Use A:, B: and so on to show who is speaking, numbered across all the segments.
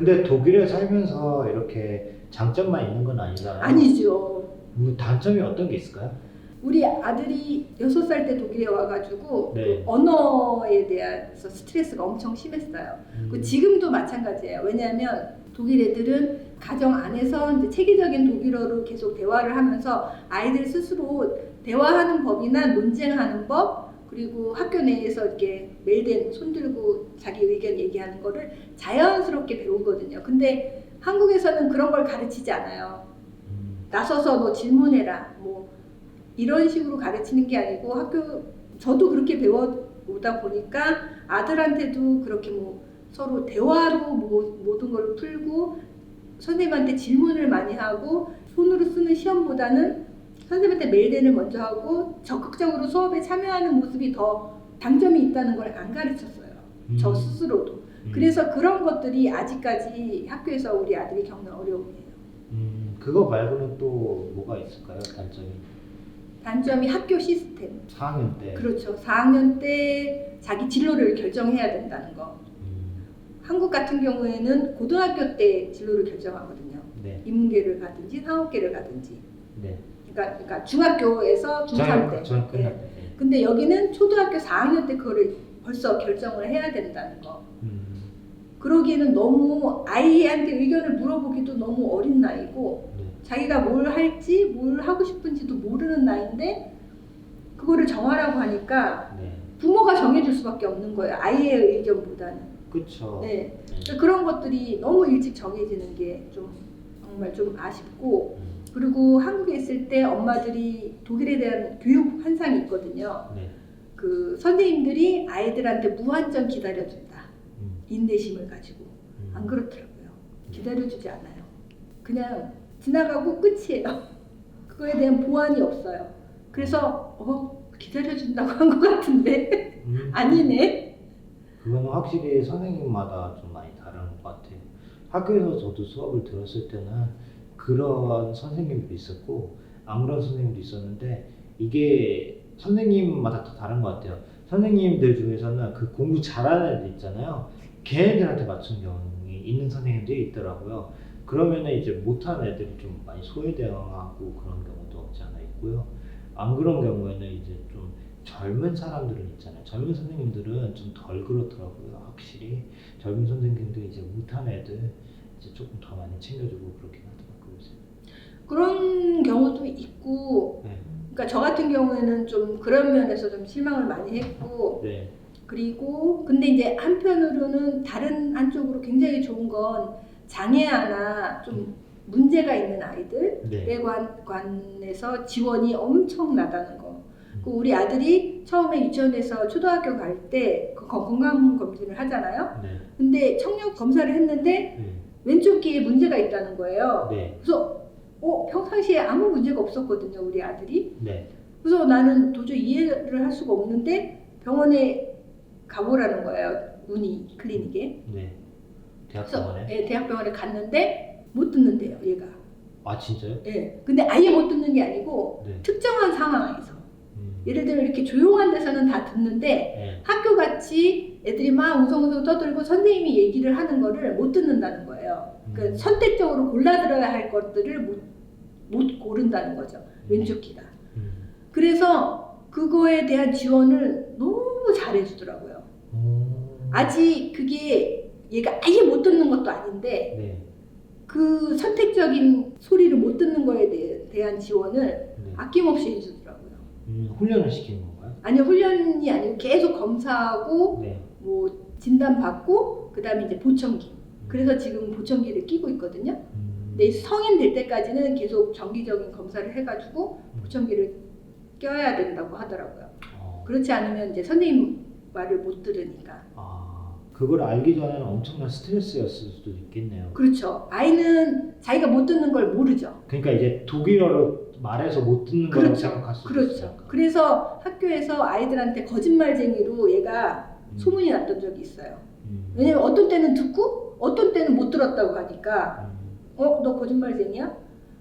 A: 근데 독일에 살면서 이렇게 장점만 있는 건 아니잖아요.
B: 아니죠.
A: 단점이 어떤 게 있을까요?
B: 우리 아들이 6살 때 독일에 와가지고
A: 네.
B: 그 언어에 대해서 스트레스가 엄청 심했어요. 그 지금도 마찬가지예요. 왜냐하면 독일 애들은 가정 안에서 이제 체계적인 독일어로 계속 대화를 하면서 아이들 스스로 대화하는 법이나 논쟁하는 법, 그리고 학교 내에서 이렇게 메일된 손 들고 자기 의견 얘기하는 거를 자연스럽게 배우거든요. 근데 한국에서는 그런 걸 가르치지 않아요. 나서서 너 질문해라, 뭐 이런 식으로 가르치는 게 아니고 저도 그렇게 배워오다 보니까 아들한테도 그렇게 뭐 서로 대화로 모든 걸 풀고 선생님한테 질문을 많이 하고 손으로 쓰는 시험보다는 선생님한테 메일den을 먼저 하고 적극적으로 수업에 참여하는 모습이 더 장점이 있다는 걸 안 가르쳤어요. 저 스스로도. 그래서 그런 것들이 아직까지 학교에서 우리 아들이 겪는 어려움이에요.
A: 그거 말고는 또 뭐가 있을까요?
B: 단점이 학교 시스템.
A: 4학년 때.
B: 그렇죠. 4학년 때 자기 진로를 결정해야 된다는 거. 한국 같은 경우에는 고등학교 때 진로를 결정하거든요.
A: 네.
B: 인문계를 가든지 상업계를 가든지.
A: 네.
B: 그러니까 중학교에서 중3 때.
A: 중학교 끝날 때.
B: 네. 근데 여기는 초등학교 4학년 때 그거를 벌써 결정을 해야 된다는 거. 그러기에는 너무 아이한테 의견을 물어보기도 너무 어린 나이고
A: 네.
B: 자기가 뭘 할지 뭘 하고 싶은지도 모르는 나이인데 그거를 정하라고 하니까
A: 네.
B: 부모가 정해줄 수밖에 없는 거예요. 아이의 의견보다는.
A: 그렇죠.
B: 네. 그런 것들이 너무 일찍 정해지는 게 좀 정말 좀 아쉽고 그리고 한국에 있을 때 엄마들이 독일에 대한 교육 환상이 있거든요.
A: 네.
B: 그 선생님들이 아이들한테 무한정 기다려준다. 인내심을 가지고. 안 그렇더라고요. 기다려주지 않아요. 그냥 지나가고 끝이에요. 그거에 대한 보완이 없어요. 그래서 기다려준다고 한 것 같은데 아니네.
A: 그거는 확실히 선생님마다 좀 많이 다른 것 같아요. 학교에서 저도 수업을 들었을 때는 그런 선생님도 있었고 안 그런 선생님도 있었는데 이게 선생님마다 다 다른 것 같아요. 선생님들 중에서는 그 공부 잘하는 애들 있잖아요. 걔네들한테 맞춘 경향이 있는 선생님들이 있더라고요. 그러면은 이제 못하는 애들이 좀 많이 소외대응하고 그런 경우도 없지 않아 있고요. 안 그런 경우에는 이제 좀 젊은 사람들은 있잖아요. 젊은 선생님들은 좀 덜 그렇더라고요. 확실히 젊은 선생님들이 이제 못하는 애들 이제 조금 더 많이 챙겨주고 그렇긴 하더라고요.
B: 그런 경우도 있고,
A: 네.
B: 그러니까 저 같은 경우에는 좀 그런 면에서 좀 실망을 많이 했고,
A: 네.
B: 그리고 근데 이제 한편으로는 다른 한쪽으로 굉장히 좋은 건 장애아나 좀 문제가 있는 아이들에
A: 네.
B: 관해서 지원이 엄청나다는 거. 그 우리 아들이 처음에 유치원에서 초등학교 갈 때 건강 검진을 하잖아요.
A: 네.
B: 근데 청력 검사를 했는데
A: 네.
B: 왼쪽 귀에 문제가 있다는 거예요.
A: 네.
B: 그래서 평상시에 아무 문제가 없었거든요, 우리 아들이.
A: 네.
B: 그래서 나는 도저히 이해를 할 수가 없는데 병원에 가보라는 거예요, 문의 클리닉에.
A: 네. 대학병원에?
B: 네, 대학병원에 갔는데 못 듣는데요, 얘가.
A: 아 진짜요?
B: 네. 근데 아예 못 듣는 게 아니고
A: 네.
B: 특정한 상황에서. 예를 들면 이렇게 조용한 데서는 다 듣는데
A: 네.
B: 학교 같이 애들이 막 웅성웅성 떠들고 선생님이 얘기를 하는 거를 못 듣는다는 거예요. 그러니까 선택적으로 골라 들어야 할 것들을 못 고른다는 거죠. 왼쪽 귀가. 그래서 그거에 대한 지원을 너무 잘해주더라고요. 아직 그게 얘가 아예 못 듣는 것도 아닌데
A: 네.
B: 그 선택적인 소리를 못 듣는 거에 대한 지원을
A: 네.
B: 아낌없이 해주더라고요.
A: 훈련을 시키는 건가요?
B: 아니요, 훈련이 아니고 계속 검사하고
A: 네.
B: 뭐 진단 받고 그다음에 이제 보청기. 그래서 지금 보청기를 끼고 있거든요. 근데 성인 될 때까지는 계속 정기적인 검사를 해가지고 보청기를 껴야 된다고 하더라고요. 그렇지 않으면 이제 선생님 말을 못 들으니까.
A: 그걸 알기 전에는 엄청난 스트레스였을 수도 있겠네요.
B: 그렇죠. 아이는 자기가 못 듣는 걸 모르죠.
A: 그러니까 이제 독일어로 말해서 못 듣는 거라고 생각할 수도
B: 그렇죠.
A: 있으니까.
B: 그래서 학교에서 아이들한테 거짓말쟁이로 얘가 소문이 났던 적이 있어요. 왜냐면 어떤 때는 듣고 어떤 때는 못 들었다고 하니까 너 거짓말쟁이야?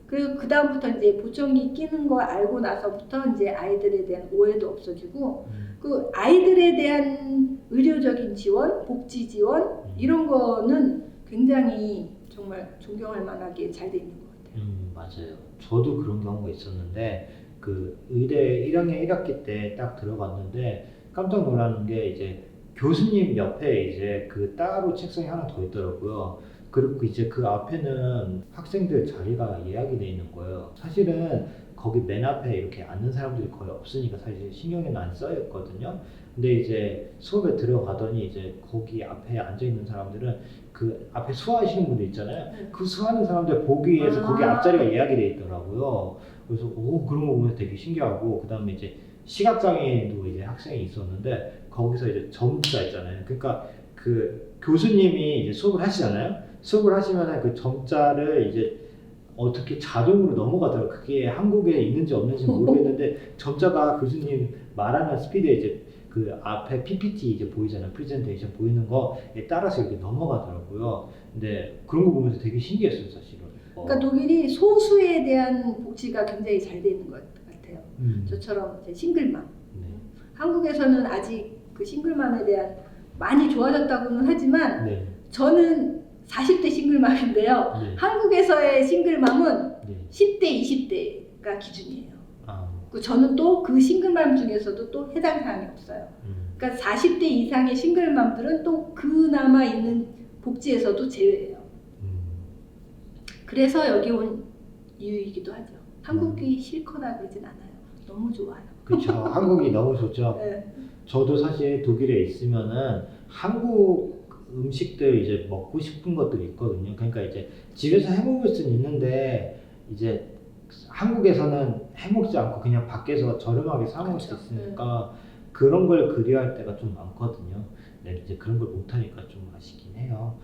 B: 그리고 그 다음부터 이제 보청기 끼는 거 알고 나서부터 이제 아이들에 대한 오해도 없어지고 그 아이들에 대한 의료적인 지원, 복지 지원 이런 거는 굉장히 정말 존경할 만하게 잘 돼 있는 것 같아요.
A: 맞아요. 저도 그런 경우가 있었는데 그 의대 1학년 1학기 때 딱 들어갔는데 깜짝 놀라는 게 이제 교수님 옆에 이제 그 따로 책상이 하나 더 있더라고요. 그리고 이제 그 앞에는 학생들 자리가 예약이 돼 있는 거예요. 사실은 거기 맨 앞에 이렇게 앉는 사람들이 거의 없으니까 사실 신경은 안 써였거든요. 근데 이제 수업에 들어가더니 이제 거기 앞에 앉아 있는 사람들은 그 앞에 수화하시는 분들 있잖아요. 그 수화하는 사람들 보기 위해서 거기 앞자리가 예약이 돼 있더라고요. 그래서 그런 거 보면 되게 신기하고, 그 다음에 이제 시각장애인도 이제 학생이 있었는데 거기서 이제 점자 있잖아요. 그러니까 그 교수님이 이제 수업을 하시잖아요. 수업을 하시면은 그 점자를 이제 어떻게 자동으로 넘어가더라고요. 그게 한국에 있는지 없는지 모르겠는데 점자가 교수님 말하는 스피드에 이제 그 앞에 PPT 이제 보이잖아요. 프레젠테이션 보이는 거에 따라서 이렇게 넘어가더라고요. 근데 그런 거 보면서 되게 신기했어요, 사실은.
B: 그러니까 독일이 소수에 대한 복지가 굉장히 잘 돼 있는 것 같아요. 저처럼 이제 싱글맘.
A: 네.
B: 한국에서는 아직 그 싱글맘에 대한 많이 좋아졌다고는 하지만
A: 네.
B: 저는 40대 싱글맘인데요.
A: 네.
B: 한국에서의 싱글맘은
A: 네.
B: 10대, 20대가 기준이에요.
A: 아,
B: 저는 또 그 싱글맘 중에서도 또 해당 사항이 없어요. 그러니까 40대 이상의 싱글맘들은 또 그나마 있는 복지에서도 제외예요. 그래서 여기 온 이유이기도 하죠. 한국이 싫거나 그러진 않아요. 너무 좋아요.
A: 그렇죠. 한국이 너무 좋죠.
B: 네.
A: 저도 사실 독일에 있으면은 한국 음식들 이제 먹고 싶은 것들이 있거든요. 그러니까 이제 집에서 해 먹을 수는 있는데 이제 한국에서는 해 먹지 않고 그냥 밖에서 저렴하게 사 먹을 수
B: 그렇죠.
A: 있으니까 그런 걸 그리워할 때가 좀 많거든요. 네, 이제 그런 걸 못하니까 좀 아쉽긴 해요.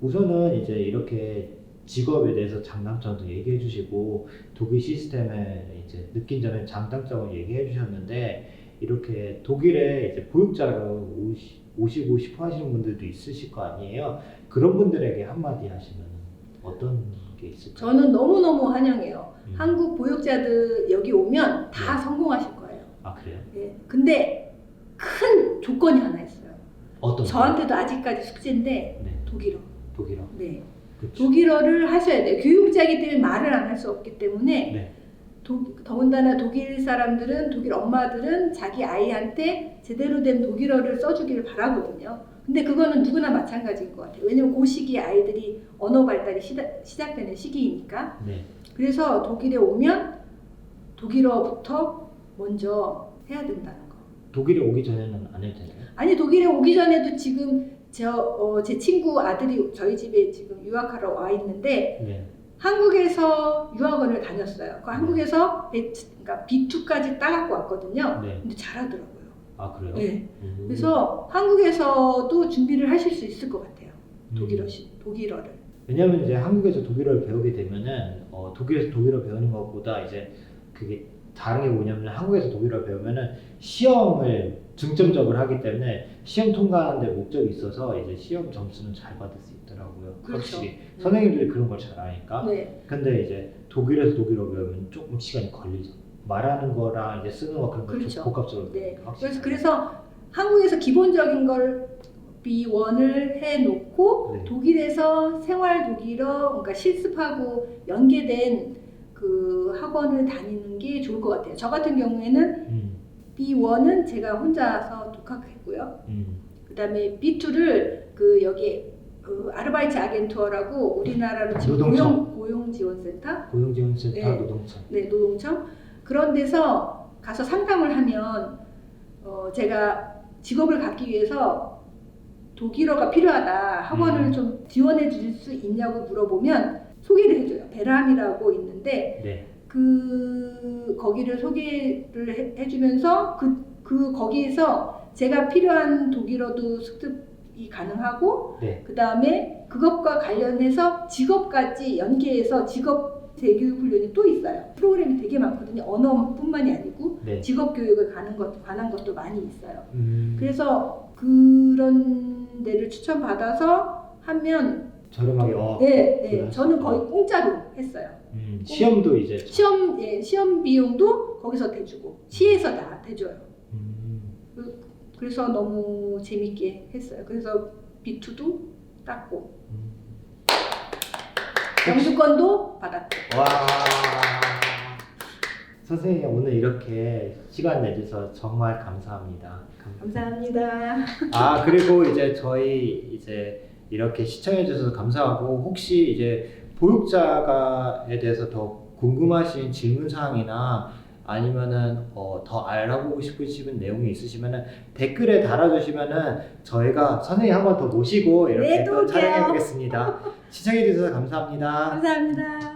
A: 우선은 이제 이렇게 직업에 대해서 장단점도 얘기해 주시고 독일 시스템에 이제 느낀 점의 장단점을 얘기해 주셨는데, 이렇게 독일에 이제 보육자로 오시고 싶어 하시는 분들도 있으실 거 아니에요. 그런 분들에게 한마디 하시면 어떤 게 있을까요?
B: 저는 너무너무 환영해요. 한국 보육자들 여기 오면 다
A: 네.
B: 성공하실 거예요.
A: 아, 그래요?
B: 네. 근데 큰 조건이 하나 있어요.
A: 어떤
B: 저한테도 아직까지 숙제인데
A: 네.
B: 독일어.
A: 독일어.
B: 네.
A: 그렇죠.
B: 독일어를 하셔야 돼요. 교육자이기 때문에 말을 안 할 수 없기 때문에
A: 네.
B: 더군다나 독일 사람들은, 독일 엄마들은 자기 아이한테 제대로 된 독일어를 써주기를 바라거든요. 근데 그거는 누구나 마찬가지인 것 같아요. 왜냐면 그 시기에 아이들이 언어 발달이 시작되는 시기이니까.
A: 네.
B: 그래서 독일에 오면 독일어부터 먼저 해야 된다는 거.
A: 독일에 오기 전에는 안 해도 되나요?
B: 아니, 독일에 오기 전에도 지금 제 친구 아들이 저희 집에 지금 유학하러 와 있는데
A: 네.
B: 한국에서 유학원을 다녔어요. 그 한국에서 그러니까 B2까지 따갖고 왔거든요.
A: 네.
B: 근데 잘하더라고요.
A: 아, 그래요?
B: 네. 그래서 한국에서도 준비를 하실 수 있을 것 같아요. 독일어를.
A: 왜냐면 이제 한국에서 독일어를 배우게 되면은 독일에서 독일어 배우는 것보다 이제 그게 다른 게 뭐냐면, 한국에서 독일어 배우면은 시험을 중점적으로 하기 때문에 시험 통과하는 데 목적이 있어서 이제 시험 점수는 잘 받을 수 있더라고요.
B: 그렇죠.
A: 확실히 선생님들이 그런 걸 잘 아니까.
B: 네.
A: 근데 이제 독일에서 독일어 배우면 조금 시간이 걸리죠. 말하는 거랑 이제 쓰는 거 그런 거
B: 그렇죠.
A: 좀 복합적으로.
B: 네.
A: 확실히.
B: 그래서 한국에서 기본적인 걸 B1을 해놓고
A: 네.
B: 독일에서 생활 독일어, 그러니까 실습하고 연계된 그 학원을 다니는 게 좋을 것 같아요. 저 같은 경우에는 B1은 제가 혼자서 독학했고요. 그 다음에 B2를 그 여기 아르바이트 아겐투어라고 우리나라로 지금 고용지원센터?
A: 고용지원센터.
B: 네.
A: 노동청.
B: 네, 노동청. 그런 데서 가서 상담을 하면 제가 직업을 갖기 위해서 독일어가 필요하다, 학원을 좀 지원해 줄 수 있냐고 물어보면 소개를 해줘요. 베람이라고 있는데
A: 네.
B: 거기를 소개를 해주면서 거기에서 제가 필요한 독일어도 습득이 가능하고,
A: 네.
B: 그 다음에 그것과 관련해서 직업까지 연계해서 직업 재교육 훈련이 또 있어요. 프로그램이 되게 많거든요. 언어뿐만이 아니고
A: 네.
B: 직업 교육에 관한 것도 많이 있어요.
A: 그래서
B: 그래서 그런 데를 추천받아서 하면
A: 저렴하게.
B: 네. 저는 거의 공짜로 했어요.
A: 시험도 이제
B: 시험 비용도 거기서 대주고 시에서 다 대줘요. 그래서 너무 재밌게 했어요. 그래서 B2도 땄고. 영주권도 받았고.
A: 와. 선생님 오늘 이렇게 시간 내주셔서 정말 감사합니다.
B: 감사합니다.
A: 아 그리고 이제 저희 이제 이렇게 시청해 주셔서 감사하고 혹시 이제 보육자가에 대해서 더 궁금하신 질문 사항이나 아니면은 더 알아보고 싶으신 내용이 있으시면은 댓글에 달아주시면은 저희가 선생님 한 번 더 모시고 이렇게
B: 네, 또
A: 또
B: 올게요.
A: 촬영해 보겠습니다. 시청해 주셔서 감사합니다.
B: 감사합니다.